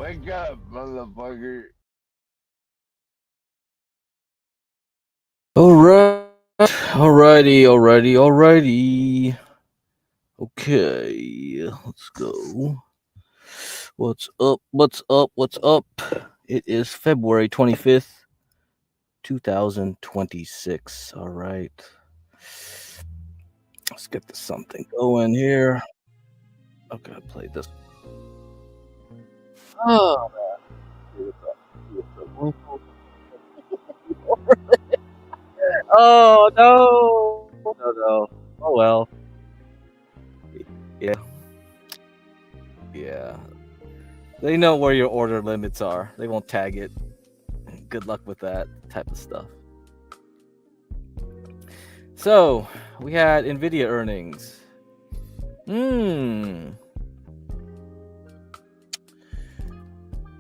Wake up, motherfucker. Alright. Alrighty. Okay, let's go. What's up? It is February 25th, 2026. Alright. Let's get this something going here. Okay, I played this. Oh, oh no. No. Oh well. Yeah. They know where your order limits are. They won't tag it. Good luck with that type of stuff. So, we had Nvidia earnings.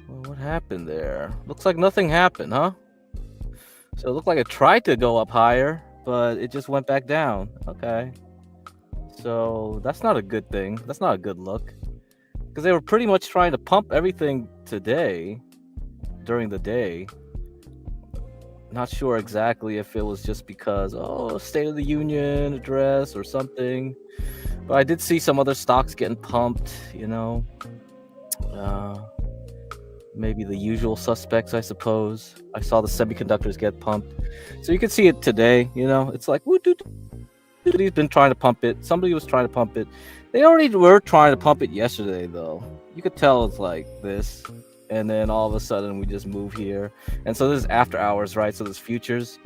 Well, what happened there? Looks like nothing happened, huh? So it looked like it tried to go up higher, but it just went back down. Okay. So that's not a good thing. That's not a good look. Because they were pretty much trying to pump everything today, during the day. Not sure exactly if it was just because, State of the Union address or something. But I did see some other stocks getting pumped, maybe the usual suspects, I suppose. I saw the semiconductors get pumped. So you can see it today, it's like, somebody's been trying to pump it. Somebody was trying to pump it. They already were trying to pump it yesterday, though. You could tell it's like this. And then all of a sudden we just move here. And so this is after hours, right? So there's futures.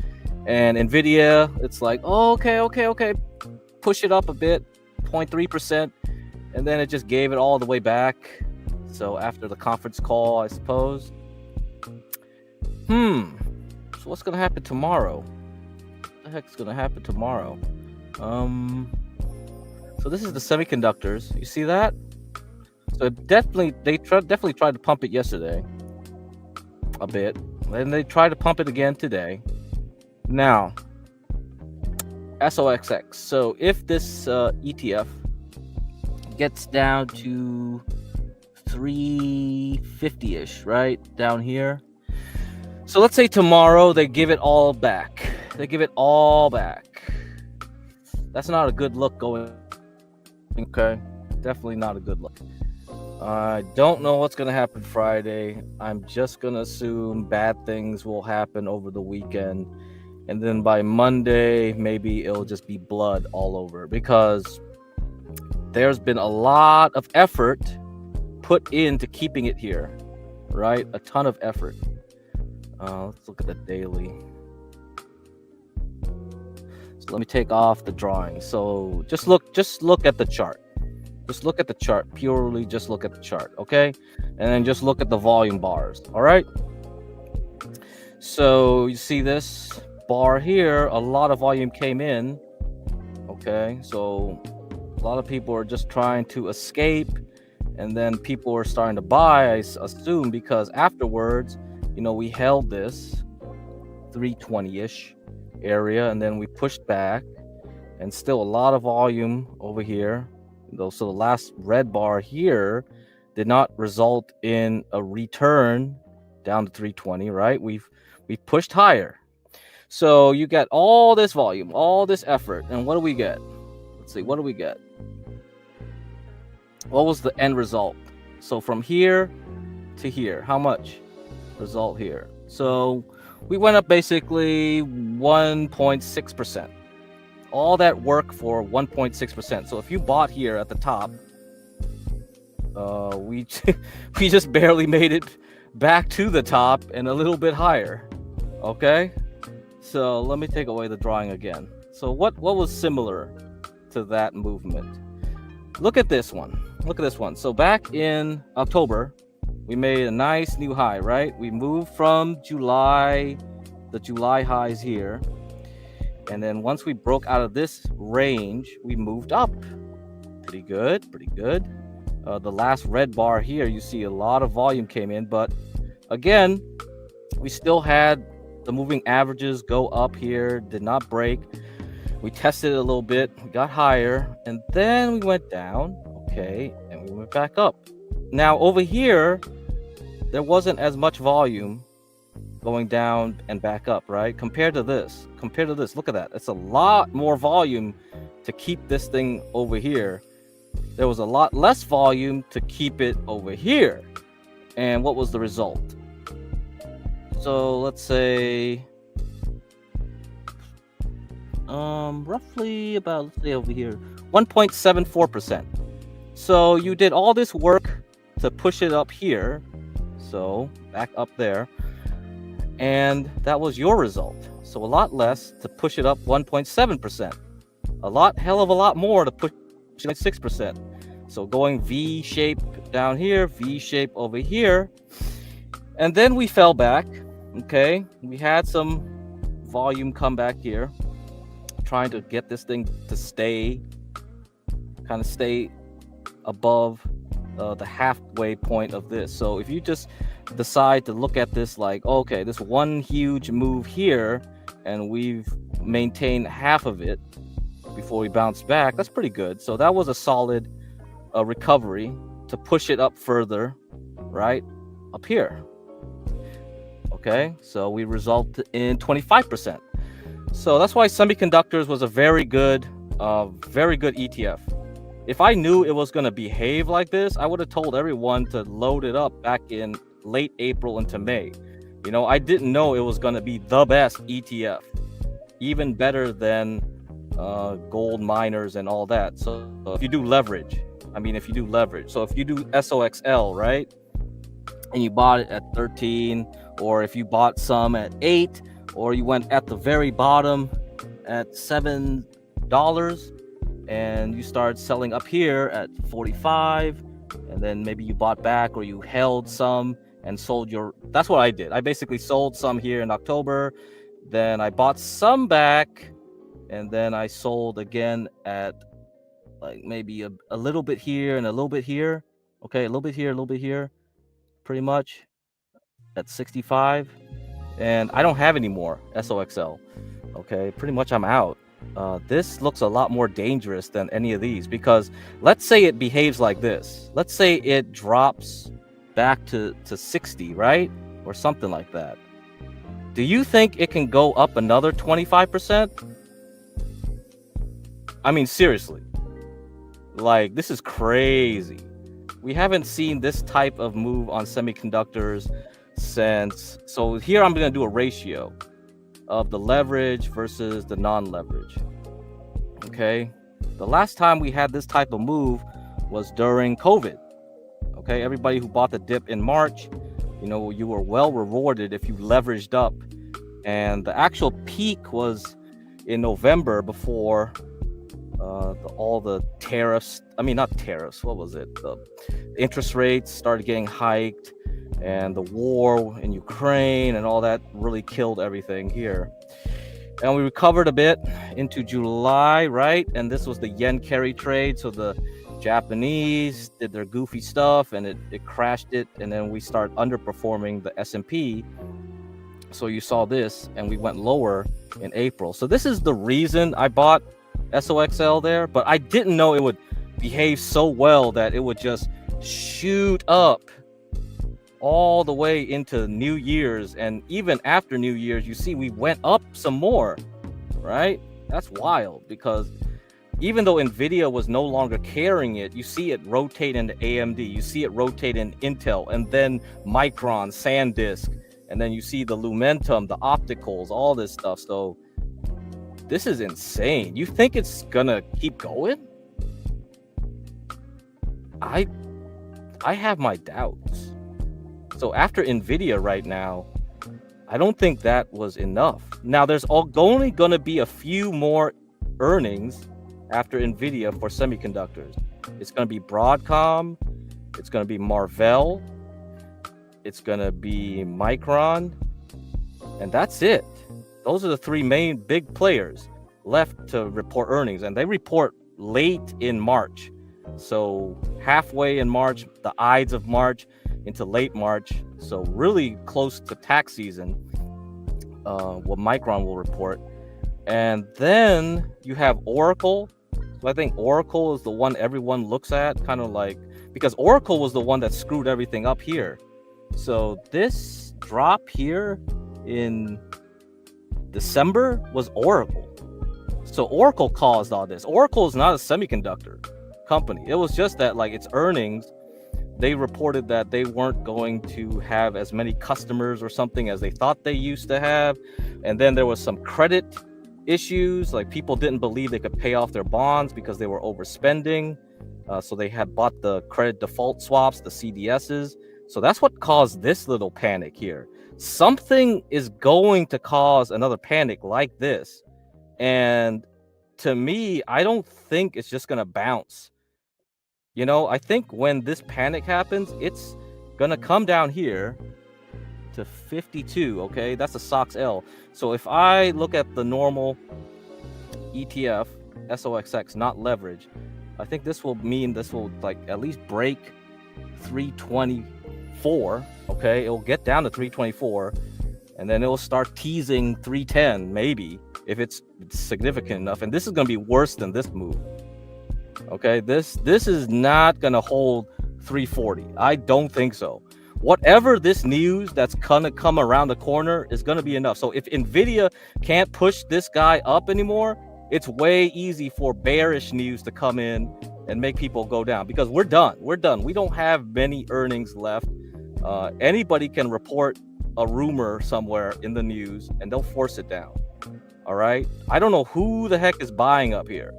And Nvidia, it's like, okay. Push it up a bit, 0.3%. And then it just gave it all the way back. So after the conference call, I suppose. So what's going to happen tomorrow? What the heck's going to happen tomorrow? So this is the semiconductors. You see that? So definitely tried to pump it yesterday a bit, and they tried to pump it again today. Now, SOXX. So if this ETF gets down to 350-ish, right down here. So let's say tomorrow they give it all back. That's not a good look going. Okay, definitely not a good look. I don't know what's going to happen Friday. I'm just going to assume bad things will happen over the weekend. And then by Monday, maybe it'll just be blood all over. Because there's been a lot of effort put into keeping it here. Right? A ton of effort. Let's look at the daily. So let me take off the drawing. So just look at the chart. Just look at the chart. Purely just look at the chart, okay? And then just look at the volume bars, all right? So you see this bar here, a lot of volume came in, okay? So a lot of people are just trying to escape, and then people are starting to buy, I assume, because afterwards, we held this 320-ish area, and then we pushed back, and still a lot of volume over here. So the last red bar here did not result in a return down to 320, right? We've pushed higher. So you get all this volume, all this effort, and what do we get? Let's see, what do we get? What was the end result? So from here to here, how much result here? So we went up basically 1.6%. All that work for 1.6%. So if you bought here at the top, we just barely made it back to the top and a little bit higher. Okay, so let me take away the drawing again. So what was similar to that movement? Look at this one. So back in October, we made a nice new high, right? We moved from the July highs here. And then once we broke out of this range, we moved up. Pretty good. The last red bar here, you see a lot of volume came in. But again, we still had the moving averages go up here, did not break. We tested it a little bit, we got higher, and then we went down, okay, and we went back up. Now over here, there wasn't as much volume going down and back up, right? Compared to this, look at that. It's a lot more volume to keep this thing over here. There was a lot less volume to keep it over here. And what was the result? So let's say roughly about, let's say over here, 1.74%. So you did all this work to push it up here, so back up there, and that was your result. So a lot less to push it up 1.7%. Hell of a lot more to push it 6%. So going V shape down here, V shape over here, and then we fell back. Okay, we had some volume come back here, trying to get this thing to stay above the halfway point of this. So if you just decide to look at this like, okay, this one huge move here, and we've maintained half of it before we bounce back, that's pretty good. So that was a solid recovery to push it up further, right up here. Okay, so we result in 25%. So that's why semiconductors was a very good ETF. If I knew it was going to behave like this, I would have told everyone to load it up back in late April into May. You know, I didn't know it was going to be the best ETF, even better than gold miners and all that. So if you do leverage, so if you do SOXL, right, and you bought it at 13, or if you bought some at 8, or you went at the very bottom at $7, and you start selling up here at 45, and then maybe you bought back, or you held some and sold that's what I did. I basically sold some here in October, then I bought some back, and then I sold again at like maybe a little bit here and a little bit here. Okay, a little bit here, pretty much at 65. And I don't have any more SOXL. Okay, pretty much I'm out. This looks a lot more dangerous than any of these, because let's say it behaves like this. Let's say it drops back to 60, right? Or something like that. Do you think it can go up another 25%? I mean, seriously. Like, this is crazy. We haven't seen this type of move on semiconductors since. So here I'm going to do a ratio of the leverage versus the non-leverage. Okay, the last time we had this type of move was during COVID. Okay, everybody who bought the dip in March, you know, you were well rewarded if you leveraged up. And the actual peak was in November, before all the tariffs, not tariffs, what was it? The interest rates started getting hiked, and the war in Ukraine and all that really killed everything here. And we recovered a bit into July, right? And this was the yen carry trade. So the Japanese did their goofy stuff, and it crashed it. And then we start underperforming the S&P. So you saw this, and we went lower in April. So this is the reason I bought SOXL there, but I didn't know it would behave so well that it would just shoot up all the way into New Year's. And even after New Year's, you see we went up some more, right? That's wild, because even though Nvidia was no longer carrying it, you see it rotate into AMD, you see it rotate in Intel, and then Micron, SanDisk, and then you see the Lumentum, the opticals, all this stuff. So this is insane. You think it's gonna keep going? I have my doubts. So after Nvidia right now, I don't think that was enough. Now there's only gonna be a few more earnings after Nvidia for semiconductors. It's gonna be Broadcom, it's gonna be Marvell, it's gonna be Micron, and that's it. Those are the three main big players left to report earnings, and they report late in March. So halfway in March, the Ides of March into late March, so really close to tax season, what Micron will report. And then you have Oracle. So I think Oracle is the one everyone looks at, kind of like, because Oracle was the one that screwed everything up here. So this drop here in December was Oracle. So Oracle caused all this. Oracle is not a semiconductor company. It was just that, like, its earnings, they reported that they weren't going to have as many customers or something as they thought they used to have. And then there was some credit issues, like people didn't believe they could pay off their bonds because they were overspending. So they had bought the credit default swaps, the CDSs. So that's what caused this little panic here. Something is going to cause another panic like this. And to me, I don't think it's just going to bounce. You know, I think when this panic happens, it's going to come down here to 52. Okay, that's a SOX L. So if I look at the normal ETF, SOXX, not leverage, I think this will mean this will like at least break 324. Okay, it will get down to 324, and then it will start teasing 310 maybe if it's significant enough. And this is going to be worse than this move. Okay, this is not going to hold 340. I don't think so. Whatever this news that's gonna come around the corner is gonna be enough. So if Nvidia can't push this guy up anymore, it's way easy for bearish news to come in and make people go down, because we're done. We're done. We don't have many earnings left. Anybody can report a rumor somewhere in the news and they'll force it down. All right. I don't know who the heck is buying up here.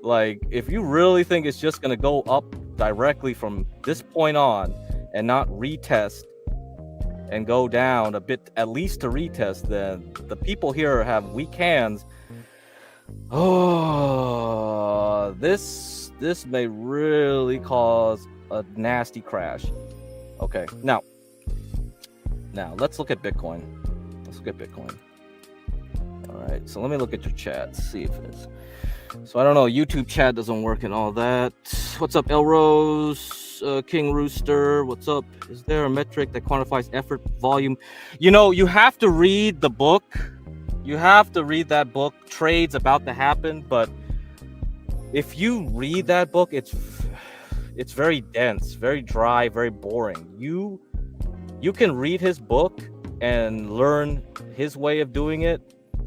Like, if you really think it's just gonna go up directly from this point on and not retest and go down a bit, at least to retest, then the people here have weak hands. Oh, this may really cause a nasty crash. Okay, now let's look at Bitcoin. All right, so let me look at your chat, see if it is. So I don't know, YouTube chat doesn't work and all that. What's up, Elrose? King Rooster, what's up? Is there a metric that quantifies effort volume? You know, you have to read the book. You have to read that book. Trades about to happen. But if you read that book, it's very dense, very dry, very boring. You can read his book and learn his way of doing it,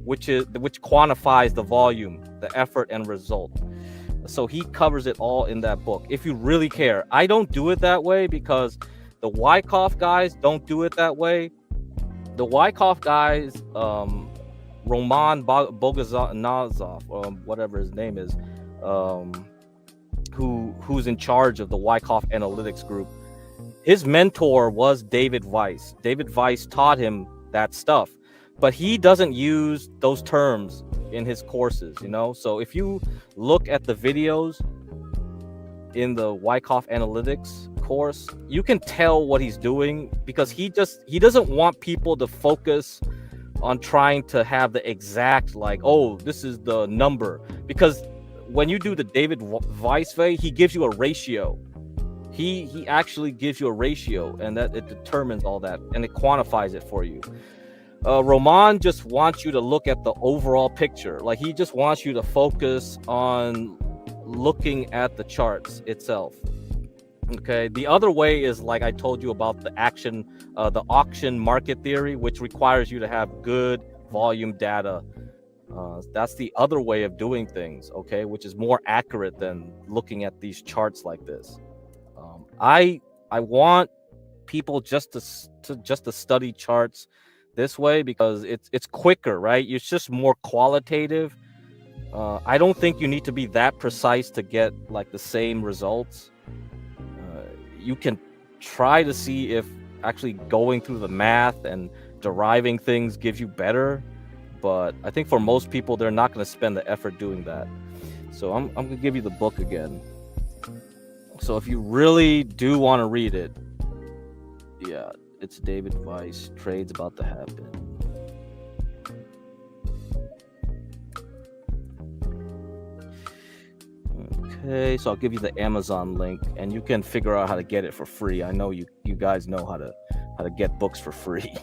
which quantifies the volume, the effort, and result. So he covers it all in that book, if you really care. I don't do it that way because the Wyckoff guys don't do it that way. The Wyckoff guys, Roman Bogazanov, whatever his name is, who's in charge of the Wyckoff Analytics Group, his mentor was David Weiss. David Weiss taught him that stuff, but he doesn't use those terms in his courses, you know. So if you look at the videos in the Wyckoff Analytics course, you can tell what he's doing, because he doesn't want people to focus on trying to have the exact, like, oh, this is the number, because when you do the David Weiss way, he gives you a ratio. He actually gives you a ratio, and that it determines all that, and it quantifies it for you. Roman just wants you to look at the overall picture. Like, he just wants you to focus on looking at the charts itself. Okay. The other way is, like I told you about, the auction market theory, which requires you to have good volume data. That's the other way of doing things. Okay, which is more accurate than looking at these charts like this. I want people just to study charts this way, because it's quicker, right? It's just more qualitative. I don't think you need to be that precise to get like the same results. You can try to see if actually going through the math and deriving things gives you better, but I think for most people, they're not going to spend the effort doing that. So I'm going to give you the book again. So if you really do want to read it, yeah, it's David Weiss, Trades About to Happen. Okay, so I'll give you the Amazon link, and you can figure out how to get it for free. I know you guys know how to get books for free.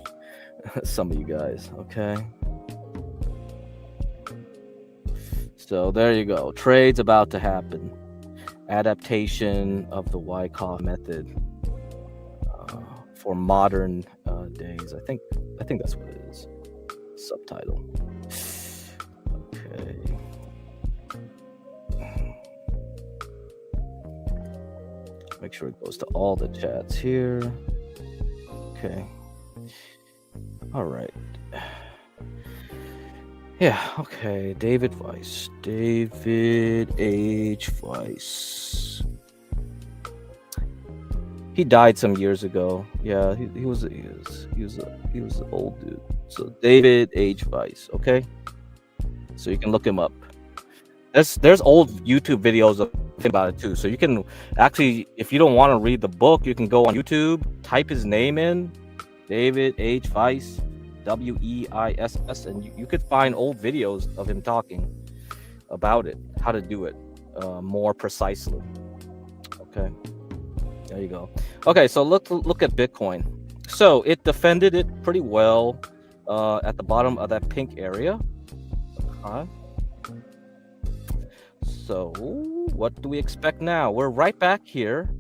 Some of you guys, okay? So there you go. Trades About to Happen. Adaptation of the Wyckoff method. for modern days. I think that's what it is. Subtitle. Okay. Make sure it goes to all the chats here. Okay. All right. Yeah, okay. David Weiss. David H. Weiss. He died some years ago. Yeah, he was an old dude. So David H. Weiss, okay? So you can look him up. There's old YouTube videos about it too. So you can actually, if you don't want to read the book, you can go on YouTube, type his name in, David H. Weiss, Weiss, and you could find old videos of him talking about it, how to do it more precisely. Okay, there you go. Okay, so look at Bitcoin. So it defended it pretty well at the bottom of that pink area. So what do we expect now? We're right back here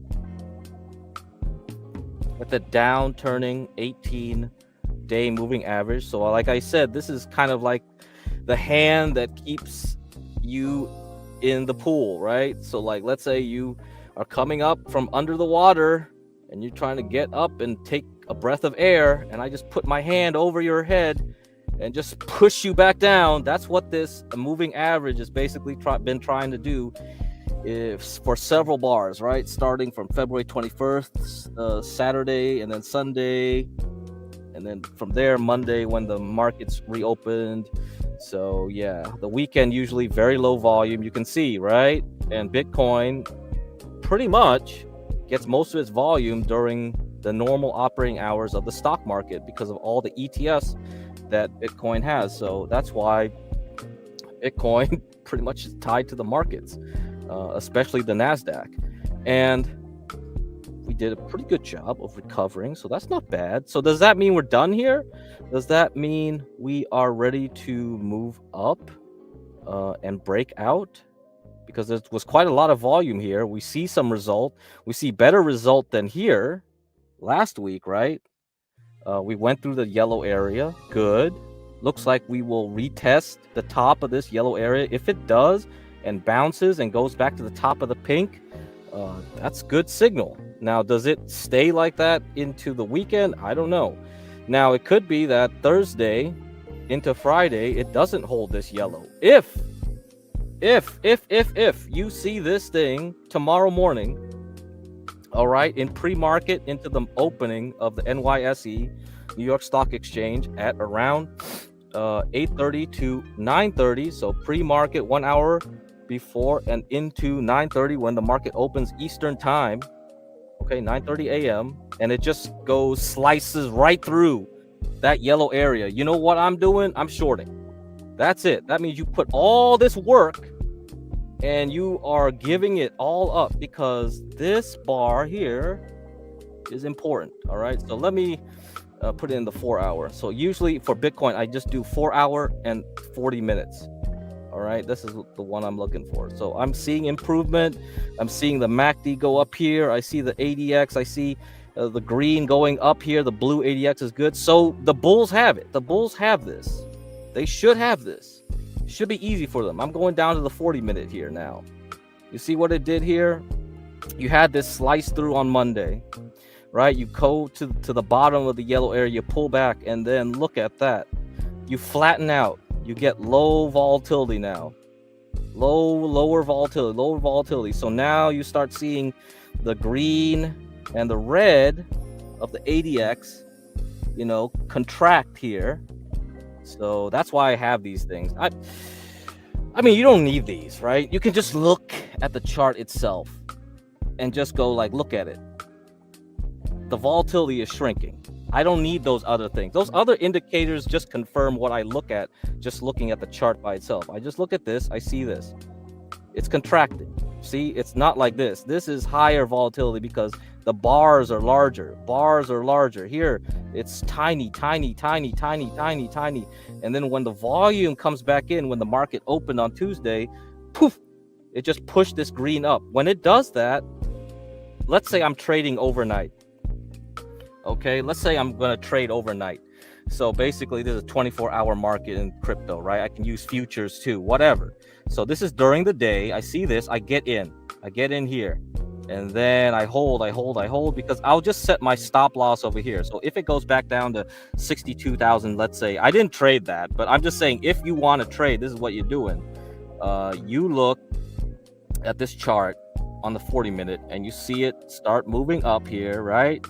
at the downturning 18-day moving average. So like I said, this is kind of like the hand that keeps you in the pool, right? So like, let's say you are coming up from under the water and you're trying to get up and take a breath of air, and I just put my hand over your head and just push you back down. That's what this moving average has basically been trying to do for several bars, right? Starting from February 21st, Saturday, and then Sunday, and then from there, Monday, when the markets reopened. So yeah, the weekend usually very low volume, you can see, right? And Bitcoin pretty much gets most of its volume during the normal operating hours of the stock market because of all the ETFs that Bitcoin has. So that's why Bitcoin pretty much is tied to the markets, especially the NASDAQ. And we did a pretty good job of recovering, so that's not bad. So does that mean we're done here? Does that mean we are ready to move up and break out? Because there was quite a lot of volume here. We see some result. We see better result than here last week, right? We went through the yellow area. Good. Looks like we will retest the top of this yellow area. If it does and bounces and goes back to the top of the pink, that's good signal. Now, does it stay like that into the weekend? I don't know. Now, it could be that Thursday into Friday, it doesn't hold this yellow. If you see this thing tomorrow morning, all right, in pre-market into the opening of the NYSE, New York Stock Exchange, at around 8:30 to 9:30, so pre-market 1 hour before and into 9:30 when the market opens Eastern time, okay, 9:30 a.m., and it just goes, slices right through that yellow area. You know what I'm doing? I'm shorting. That's it. That means you put all this work and you are giving it all up because this bar here is important. All right, so let me put it in the 4 hour. So usually for Bitcoin, I just do 4 hour and 40 minutes. All right, this is the one I'm looking for. So I'm seeing improvement. I'm seeing the MACD go up here. I see the ADX. I see the green going up here. The blue ADX is good. So the bulls have it. The bulls have this. They should have this. Should be easy for them. I'm going down to the 40-minute here now. You see what it did here? You had this slice through on Monday, right? You go to the bottom of the yellow area, you pull back, and then look at that. You flatten out. You get low volatility now. Lower volatility. So now you start seeing the green and the red of the ADX, you know, contract here. So that's why I have these things. I mean, you don't need these, right? You can just look at the chart itself and just go like, look at it. The volatility is shrinking. I don't need those other things. Those other indicators just confirm what I look at just looking at the chart by itself. I just look at this, I see this. It's contracting. See, it's not like this. This is higher volatility because the bars are larger. Here, it's tiny. And then when the volume comes back in, when the market opened on Tuesday, poof, it just pushed this green up. When it does that, let's say I'm trading overnight. Okay, let's say I'm gonna trade overnight. So basically, this is a 24-hour market in crypto, right? I can use futures too, whatever. So this is during the day. I see this, I get in here, and then I hold because I'll just set my stop loss over here. So if it goes back down to 62,000, let's say, I didn't trade that, but I'm just saying, if you want to trade, this is what you're doing. You look at this chart on the 40-minute and you see it start moving up here, right?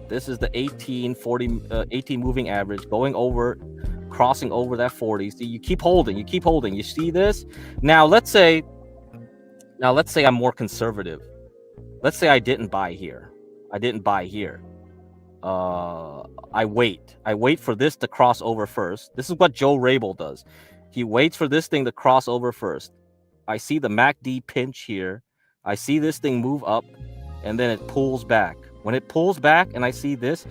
This is the 18 moving average going over, crossing over that 40. See, you keep holding. You see this? Now let's say I'm more conservative. Let's say I didn't buy here. I wait for this to cross over first. This is what Joe Rabel does. He waits for this thing to cross over first. I see the MACD pinch here. I see this thing move up, and then it pulls back. When it pulls back and I see this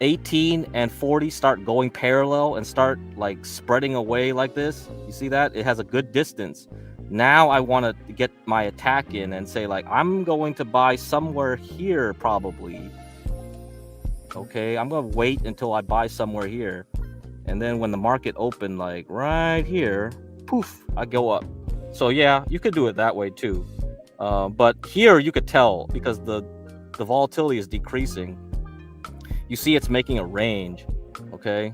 18 and 40 start going parallel and start like spreading away like this, you see that? It has a good distance. Now I want to get my attack in and say, like, I'm going to buy somewhere here probably. Okay, I'm going to wait until I buy somewhere here. And then when the market opened, like right here, poof, I go up. So yeah, you could do it that way too. But here you could tell because the volatility is decreasing. You see it's making a range, okay?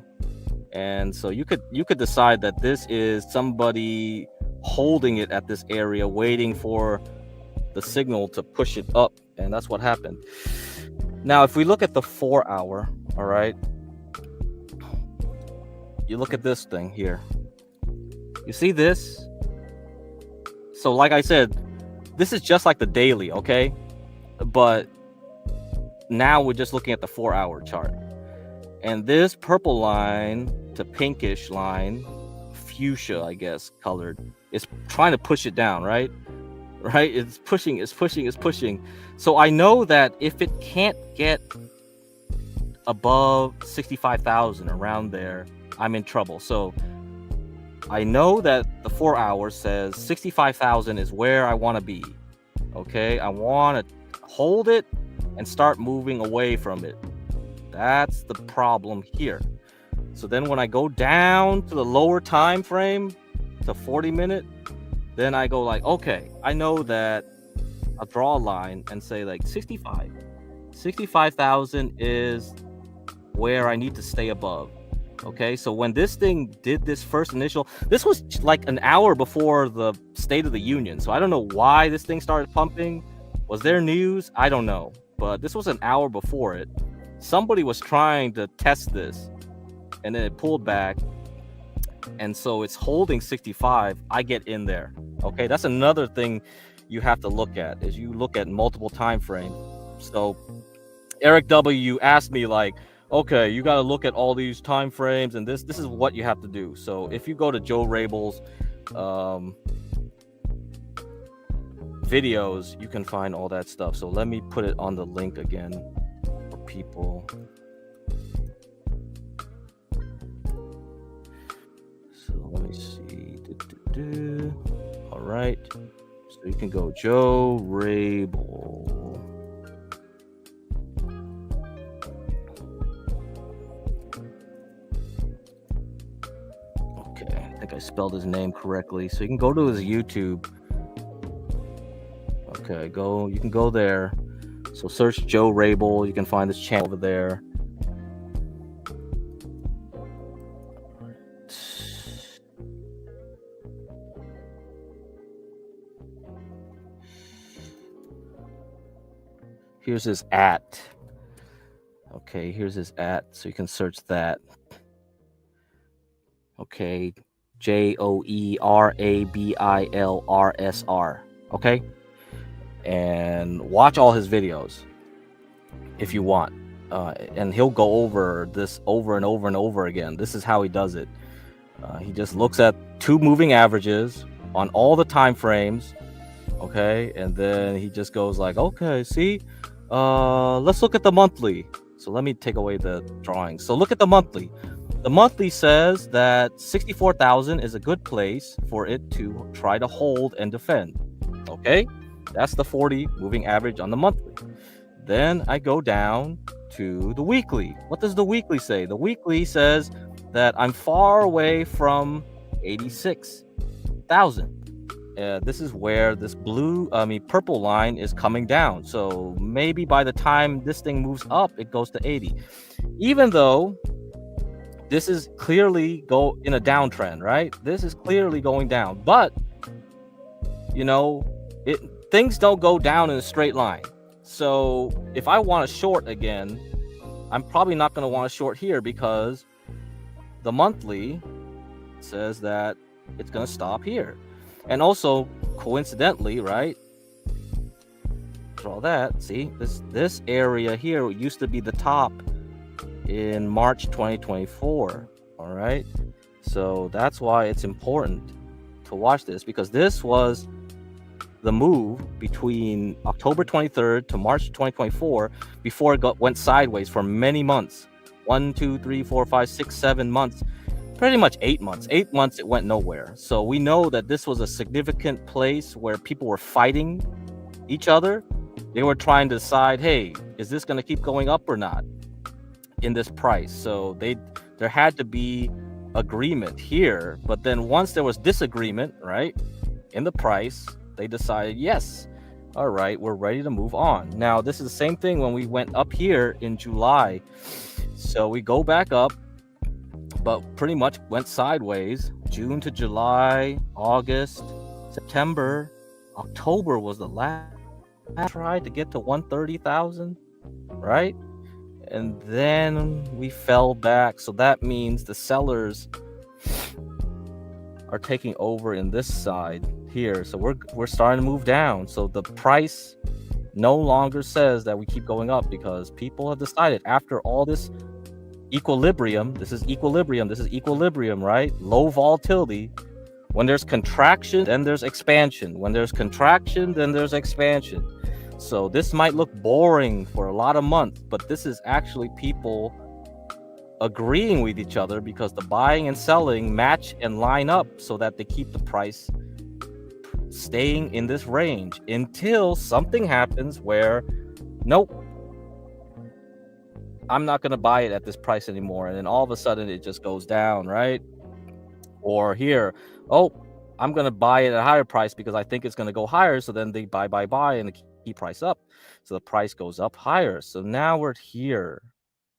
And so you could decide that this is somebody holding it at this area, waiting for the signal to push it up, and that's what happened. Now, if we look at the 4 hour, all right, you look at this thing here. You see this? So like I said, this is just like the daily, okay? But now we're just looking at the 4 hour chart. And this purple line to pinkish line, fuchsia, I guess, colored, is trying to push it down, right? Right? It's pushing. So I know that if it can't get above 65,000, around there, I'm in trouble. So I know that the 4 hours says 65,000 is where I want to be. Okay, I want to hold it and start moving away from it. That's the problem here. So then when I go down to the lower time frame, to 40-minute, then I go like, okay, I know that I'll draw a line and say like 65,000 is where I need to stay above. Okay, so when this thing did this first initial, this was like an hour before the State of the Union. So I don't know why this thing started pumping. Was there news? I don't know. But this was an hour before it. Somebody was trying to test this, and then it pulled back. And so it's holding 65. I get in there. Okay, that's another thing you have to look at, is you look at multiple time frames. So Eric W asked me like, okay, you got to look at all these time frames, and this is what you have to do. So if you go to Joe Rabel's videos, you can find all that stuff. So let me put it on the link again for people. So let me see. All right, so you can go Joe Rabel. Okay, I think I spelled his name correctly. So you can go to his YouTube. Okay, you can go there. So search Joe Rabel. You can find this channel over there. Here's his @ Okay, here's his @ so you can search that. Okay, JoeRabilRSR. Okay, and watch all his videos if you want, and he'll go over this over and over and over again. This is how he does it. He just looks at 2 moving averages on all the time frames. Okay, and then he just goes like, okay, see, let's look at the monthly. So let me take away the drawing. So look at the monthly. The monthly says that 64,000 is a good place for it to try to hold and defend. Okay, that's the 40 moving average on the monthly. Then I go down to the weekly. What does the weekly say? The weekly says that I'm far away from 86,000. This is where this purple line is coming down. So maybe by the time this thing moves up, it goes to 80. Even though this is clearly go in a downtrend, right? This is clearly going down, but you know, things don't go down in a straight line. So if I want to short again, I'm probably not going to want to short here because the monthly says that it's going to stop here. And also, coincidentally, right? Draw that. See, this area here used to be the top in March 2024. All right. So that's why it's important to watch this, because this was the move between October 23rd to March 2024 before it went sideways for many months. 1, 2, 3, 4, 5, 6, 7 months. Pretty much 8 months. 8 months it went nowhere. So we know that this was a significant place where people were fighting each other. They were trying to decide, hey, is this going to keep going up or not in this price? So there had to be agreement here. But then once there was disagreement, right, in the price, they decided, yes, all right, we're ready to move on. Now, this is the same thing when we went up here in July. So we go back up, but pretty much went sideways. June to July, August, September, October was the last try to get to 130,000, right? And then we fell back. So that means the sellers are taking over in this side here. So we're starting to move down. So the price no longer says that we keep going up, because people have decided after all this equilibrium, this is equilibrium, right? Low volatility. When there's contraction, then there's expansion. When there's contraction, then there's expansion. So this might look boring for a lot of months, but this is actually people agreeing with each other because the buying and selling match and line up so that they keep the price staying in this range until something happens where, nope, I'm not going to buy it at this price anymore. And then all of a sudden it just goes down, right? Or here, oh, I'm going to buy it at a higher price because I think it's going to go higher. So then they buy, and they keep price up. So the price goes up higher. So now we're here,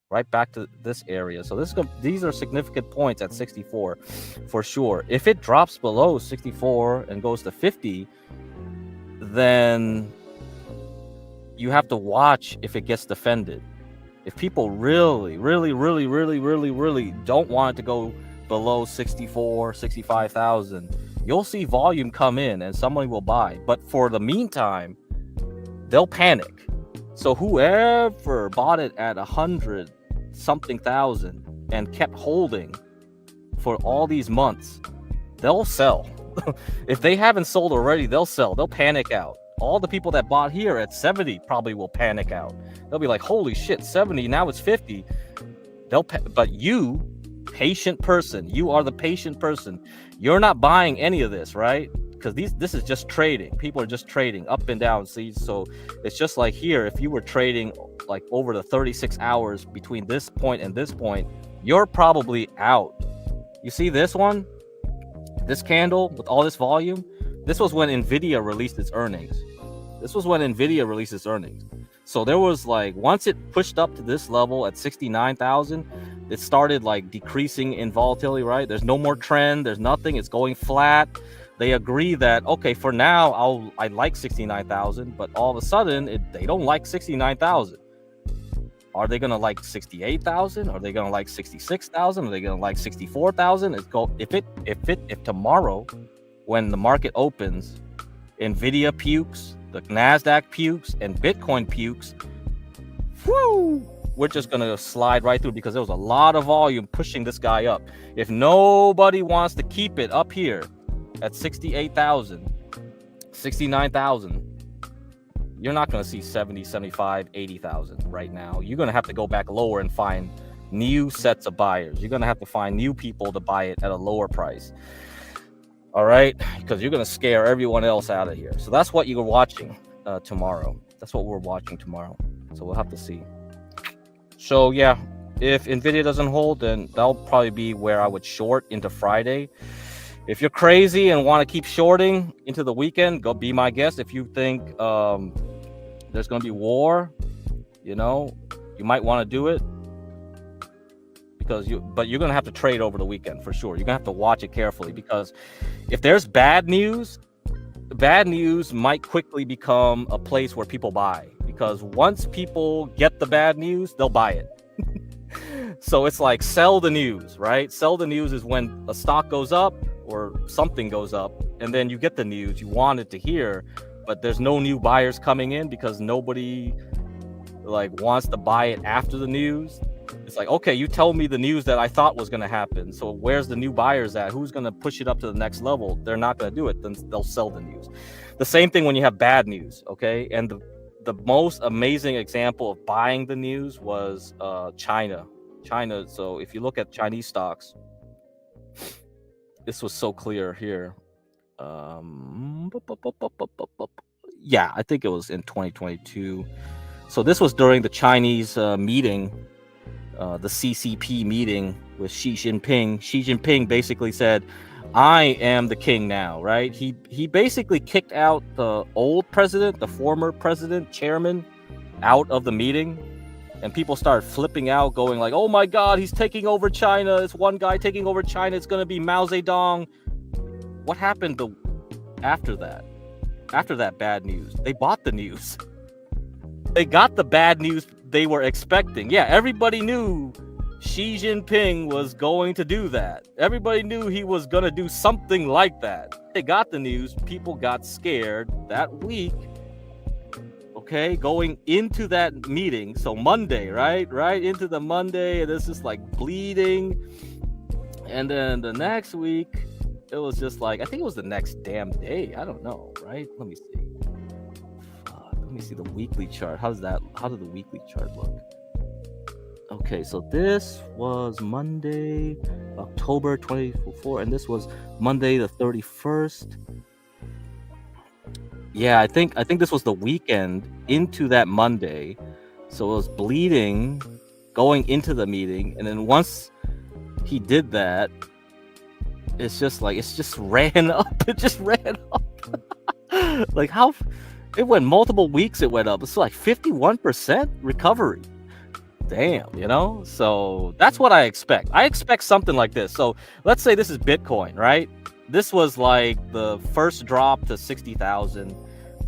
right back to this area. So these are significant points at 64 for sure. If it drops below 64 and goes to 50, then you have to watch if it gets defended. If people really don't want it to go below 64, 65,000, you'll see volume come in and someone will buy. But for the meantime, they'll panic. So whoever bought it at 100-something thousand and kept holding for all these months, they'll sell. If they haven't sold already, they'll sell. They'll panic out. All the people that bought here at 70 probably will panic out. They'll be like, holy shit, 70, now it's 50. But you, patient person, you are the patient person. You're not buying any of this, right? Because this is just trading. People are just trading up and down. See, so it's just like here, if you were trading like over the 36 hours between this point and this point, you're probably out. You see this one? This candle with all this volume? This was when Nvidia released its earnings. So there was like, once it pushed up to this level at 69,000, it started like decreasing in volatility, right? There's no more trend. There's nothing. It's going flat. They agree that, okay, for now, I like 69,000, but all of a sudden they don't like 69,000. Are they going to like 68,000? Are they going to like 66,000? Are they going to like 64,000? If tomorrow, when the market opens, Nvidia pukes, the NASDAQ pukes, and Bitcoin pukes, whoo, we're just going to slide right through, because there was a lot of volume pushing this guy up. If nobody wants to keep it up here at 68,000, 69,000, you're not going to see 70, 75, 80,000 right now. You're going to have to go back lower and find new sets of buyers. You're going to have to find new people to buy it at a lower price. All right, because you're going to scare everyone else out of here. So that's what you're watching tomorrow. That's what we're watching tomorrow. So we'll have to see. So yeah, if Nvidia doesn't hold, then that'll probably be where I would short into Friday. If you're crazy and want to keep shorting into the weekend, go be my guest. If you think there's going to be war, you might want to do it, because but you're going to have to trade over the weekend for sure. You're going to have to watch it carefully, because if there's bad news might quickly become a place where people buy, because once people get the bad news, they'll buy it. So it's like sell the news, right? Sell the news is when a stock goes up or something goes up, and then you get the news you wanted to hear, but there's no new buyers coming in because nobody wants to buy it after the news. It's like, okay, you tell me the news that I thought was going to happen, so where's the new buyers at? Who's going to push it up to the next level? They're not going to do it. Then they'll sell the news. The same thing when you have bad news, okay? And the most amazing example of buying the news was China. So if you look at Chinese stocks, this was so clear here. Yeah, I think it was in 2022. So this was during the Chinese meeting, the CCP meeting with Xi Jinping. Xi Jinping basically said, I am the king now, right? He basically kicked out the old president, the former president, chairman, out of the meeting. And people started flipping out, going like, oh my God, he's taking over China. It's one guy taking over China. It's going to be Mao Zedong. What happened after that? After that bad news, they bought the news. They got the bad news they were expecting. Yeah, everybody knew Xi Jinping was going to do that. Everybody knew he was going to do something like that. They got the news. People got scared that week. Okay, going into that meeting. So Monday, right into the Monday, and this is like bleeding. And then the next week, it was just like, I think it was the next damn day. I don't know, right? Let me see. Let me see the weekly chart. How did the weekly chart look? Okay, so this was Monday, October 24, and this was Monday the 31st. Yeah, I think this was the weekend into that Monday. So it was bleeding going into the meeting, and then once he did that, it just ran up. It just ran up. Like how it went multiple weeks, it went up. It's like 51% recovery. Damn, so that's what I expect. I expect something like this. So let's say this is Bitcoin, right? This was like the first drop to 60,000.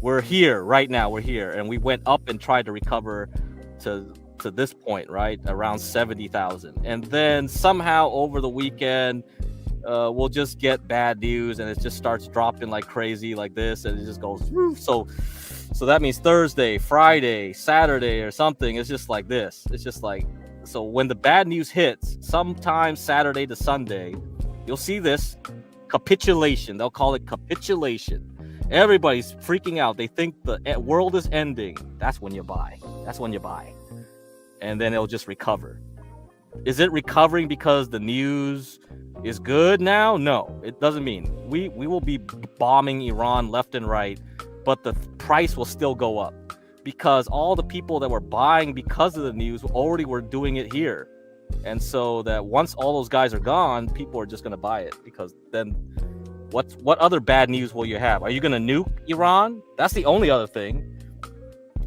We're here right now. We're here, and we went up and tried to recover to this point, right? Around 70,000. And then somehow over the weekend, we'll just get bad news, and it just starts dropping like crazy like this, and it just goes through. So that means Thursday, Friday, Saturday or something. It's just like this. It's just like, so when the bad news hits, sometime Saturday to Sunday, you'll see this capitulation. They'll call it capitulation. Everybody's freaking out. They think the world is ending. That's when you buy. And then it'll just recover. Is it recovering because the news is good now? No, it doesn't mean. We will be bombing Iran left and right, but the price will still go up because all the people that were buying because of the news already were doing it here. And so that once all those guys are gone, people are just going to buy it, because then what other bad news will you have? Are you going to nuke Iran? That's the only other thing.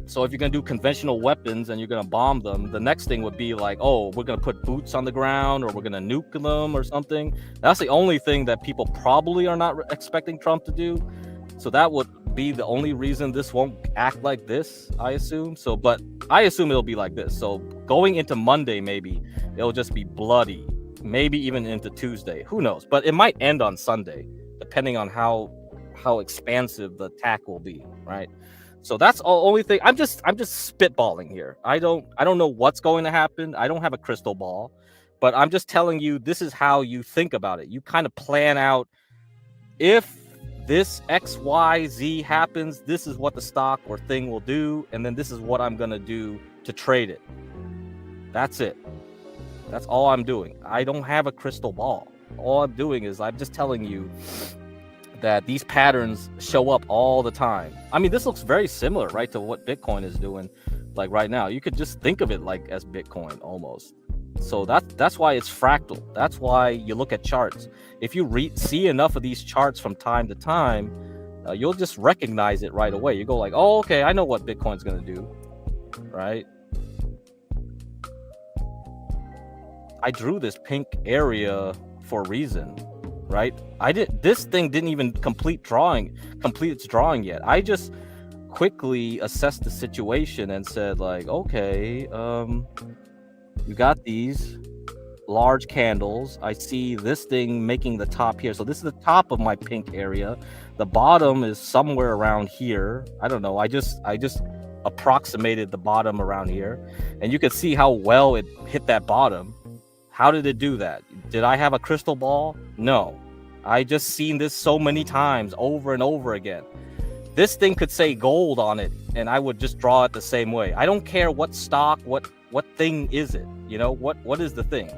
So if you're going to do conventional weapons and you're going to bomb them, the next thing would be like, oh, we're going to put boots on the ground, or we're going to nuke them or something. That's the only thing that people probably are not expecting Trump to do. So that would be the only reason this won't act like this, I assume. So, but I assume it'll be like this. So going into Monday, maybe it'll just be bloody, maybe even into Tuesday. Who knows? But it might end on Sunday, depending on how expansive the attack will be, right? So that's the only thing. I'm just spitballing here. I don't know what's going to happen. I don't have a crystal ball, but I'm just telling you this is how you think about it. You kind of plan out, if this XYZ happens, this is what the stock or thing will do, and then this is what I'm gonna do to trade it. That's it. That's all I'm doing. I don't have a crystal ball. All I'm doing is I'm just telling you that these patterns show up all the time. I mean, this looks very similar, right, to what Bitcoin is doing. like right now. You could just think of it like as Bitcoin almost. So that's why it's fractal. That's why you look at charts. If you see enough of these charts from time to time, you'll just recognize it right away. You go like, oh, okay, I know what Bitcoin's gonna do, right? I drew this pink area for a reason, right? This thing didn't even complete its drawing yet. I just quickly assessed the situation and said like, okay, you got these large candles. I see this thing making the top here. So this is the top of my pink area. The bottom is somewhere around here. I don't know. I just approximated the bottom around here, and you can see how well it hit that bottom. How did it do that? Did I have a crystal ball? No. I just seen this so many times over and over again. This thing could say gold on it, and I would just draw it the same way. I don't care what stock, what thing is it? You know, what is the thing?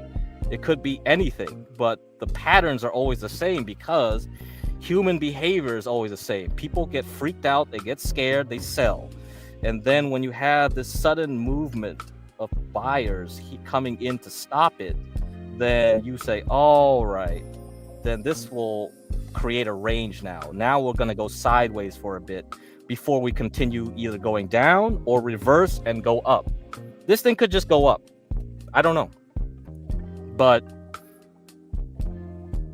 It could be anything, but the patterns are always the same because human behavior is always the same. People get freaked out, they get scared, they sell. And then when you have this sudden movement of buyers coming in to stop it, then you say, all right, then this will create a range now. Now we're going to go sideways for a bit before we continue either going down or reverse and go up. This thing could just go up. I don't know. But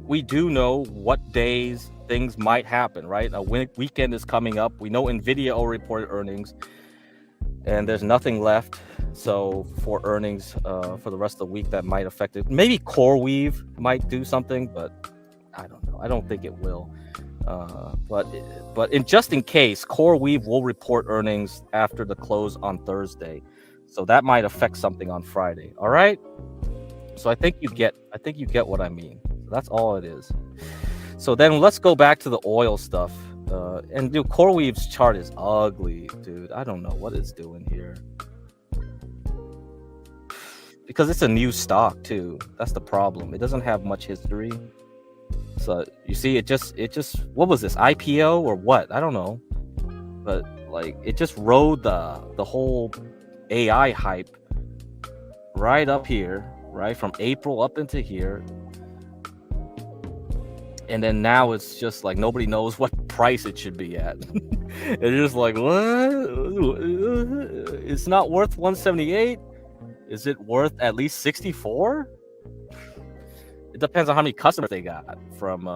we do know what days things might happen, right? A weekend is coming up. We know NVIDIA will report earnings, and there's nothing left. So for earnings for the rest of the week, that might affect it. Maybe CoreWeave might do something, but I don't know. I don't think it will. But just in case, CoreWeave will report earnings after the close on Thursday, so that might affect something on Friday. All right. So I think you get what I mean. That's all it is. So then let's go back to the oil stuff. And dude, CoreWeave's chart is ugly, dude. I don't know what it's doing here. Because it's a new stock too. That's the problem. It doesn't have much history. So you see, it just what was this, IPO or what? I don't know. But like it just rode the whole AI hype right up here, right from April up into here. And then now it's just like nobody knows what price it should be at. It's just like, what? It's not worth 178? Is it worth at least 64? It depends on how many customers they got from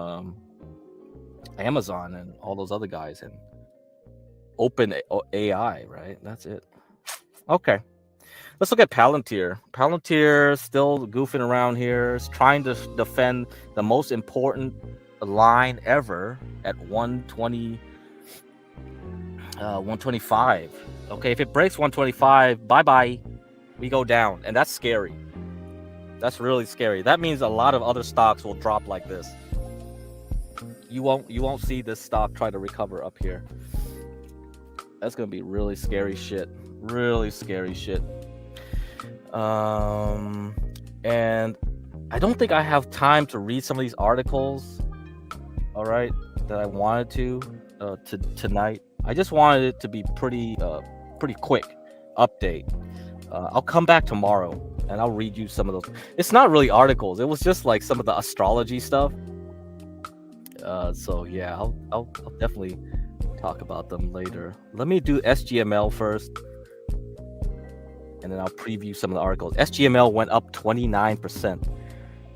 Amazon and all those other guys and Open AI, right? That's it. Okay. Let's look at Palantir. Palantir still goofing around here. It's trying to defend the most important line ever at 125. Okay, if it breaks 125, bye-bye. We go down, and that's scary. That's really scary. That means a lot of other stocks will drop like this. You won't see this stock try to recover up here. That's gonna be really scary shit. Really scary shit. And I don't think I have time to read some of these articles. All right, that I wanted to tonight. I just wanted it to be pretty quick update. I'll come back tomorrow and I'll read you some of those. It's not really articles. It was just like some of the astrology stuff. So yeah, I'll definitely talk about them later. Let me do SGML first, and then I'll preview some of the articles. SGML went up 29%.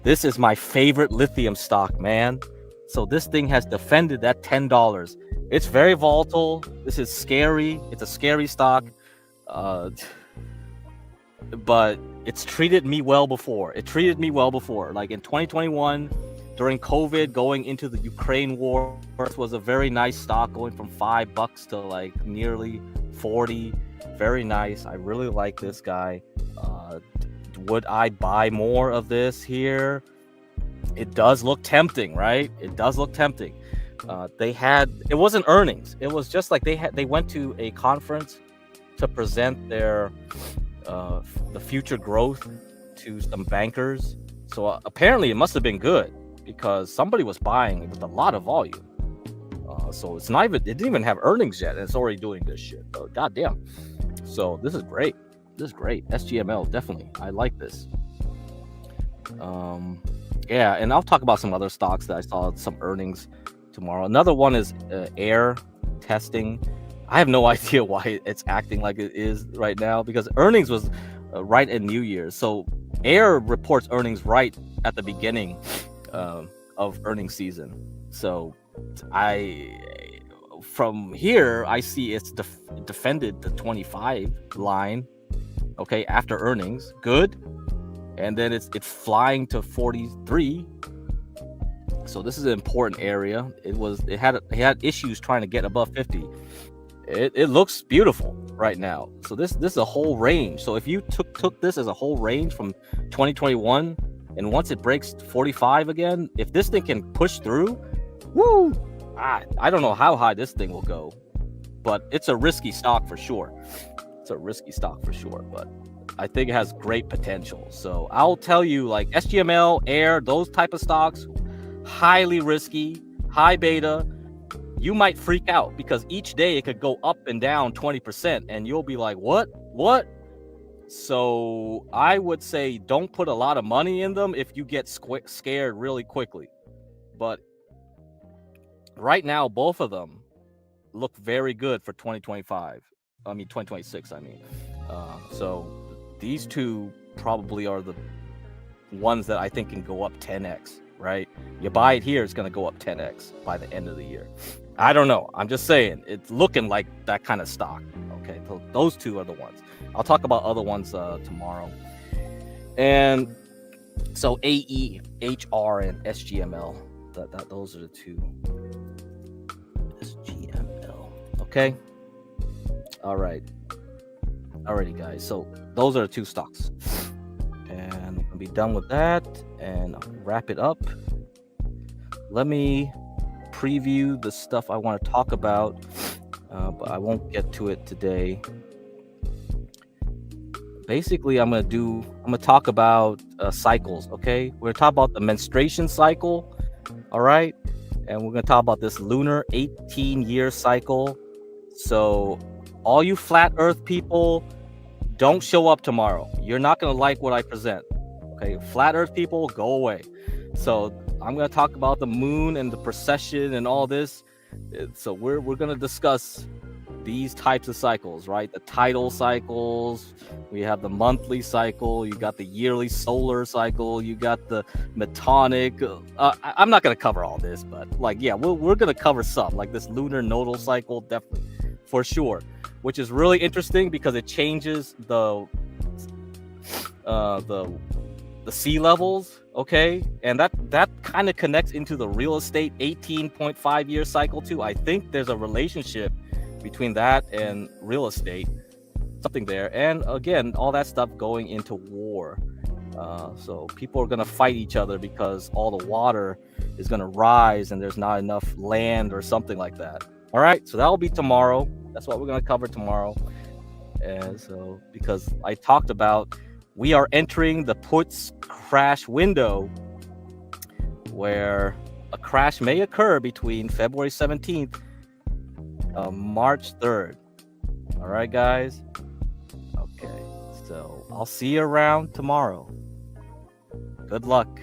This is my favorite lithium stock, man. So this thing has defended that $10. It's very volatile. This is scary. It's a scary stock. But it's treated me well before. It treated me well before. Like in 2021, during COVID, going into the Ukraine war, this was a very nice stock, going from $5 to like nearly 40. Very nice. I really like this guy. Would I buy more of this here? It does look tempting, right? It does look tempting. It wasn't earnings. It was just like they went to a conference to present their the future growth to some bankers. So apparently it must have been good because somebody was buying with a lot of volume. So it's not even, it didn't even have earnings yet, and it's already doing this shit. Oh, goddamn. So this is great. This is great. SGML, definitely. I like this. Yeah, and I'll talk about some other stocks that I saw some earnings tomorrow. Another one is Air testing. I have no idea why it's acting like it is right now, because earnings was right in New Year's. So Air reports earnings right at the beginning of earnings season. So from here, I see it's defended the 25 line, okay, after earnings. Good. And then it's flying to 43. So this is an important area. It had issues trying to get above 50. It looks beautiful right now. So this is a whole range. So if you took this as a whole range from 2021, and once it breaks 45 again, if this thing can push through, woo! I don't know how high this thing will go, but it's a risky stock for sure. It's a risky stock for sure, but I think it has great potential. So I'll tell you, like SGML, Air, those type of stocks, highly risky, high beta. You might freak out because each day it could go up and down 20%, and you'll be like, what? So I would say don't put a lot of money in them if you get scared really quickly. But right now, both of them look very good for 2026. So these two probably are the ones that I think can go up 10x, right? You buy it here, it's going to go up 10x by the end of the year. I don't know. I'm just saying, it's looking like that kind of stock. Okay, so those two are the ones. I'll talk about other ones tomorrow. And so AEHR and SGML, those are the two. SGML. Okay. All right. Alrighty, guys. So those are the two stocks, and I'll be done with that, and I'll wrap it up. Let me preview the stuff I want to talk about, but I won't get to it today. Basically, I'm gonna talk about cycles. Okay, we're gonna talk about the menstruation cycle. All right, and we're gonna talk about this lunar 18-year cycle. So all you flat Earth people, don't show up tomorrow. You're not going to like what I present. Okay, flat Earth people, go away. So I'm going to talk about the moon and the precession and all this. So we're going to discuss these types of cycles, right? The tidal cycles. We have the monthly cycle. You got the yearly solar cycle. You got the metonic. I'm not going to cover all this, but like, yeah, we're going to cover some, like this lunar nodal cycle, definitely, for sure. Which is really interesting because it changes the sea levels, okay? And that kind of connects into the real estate 18.5 year cycle too. I think there's a relationship between that and real estate, something there. And again, all that stuff going into war. So people are gonna fight each other because all the water is gonna rise and there's not enough land or something like that. All right, so that'll be tomorrow. That's what we're going to cover tomorrow. And so, because I talked about, we are entering the puts crash window where a crash may occur between February 17th, March 3rd. All right, guys. Okay, so I'll see you around tomorrow. Good luck.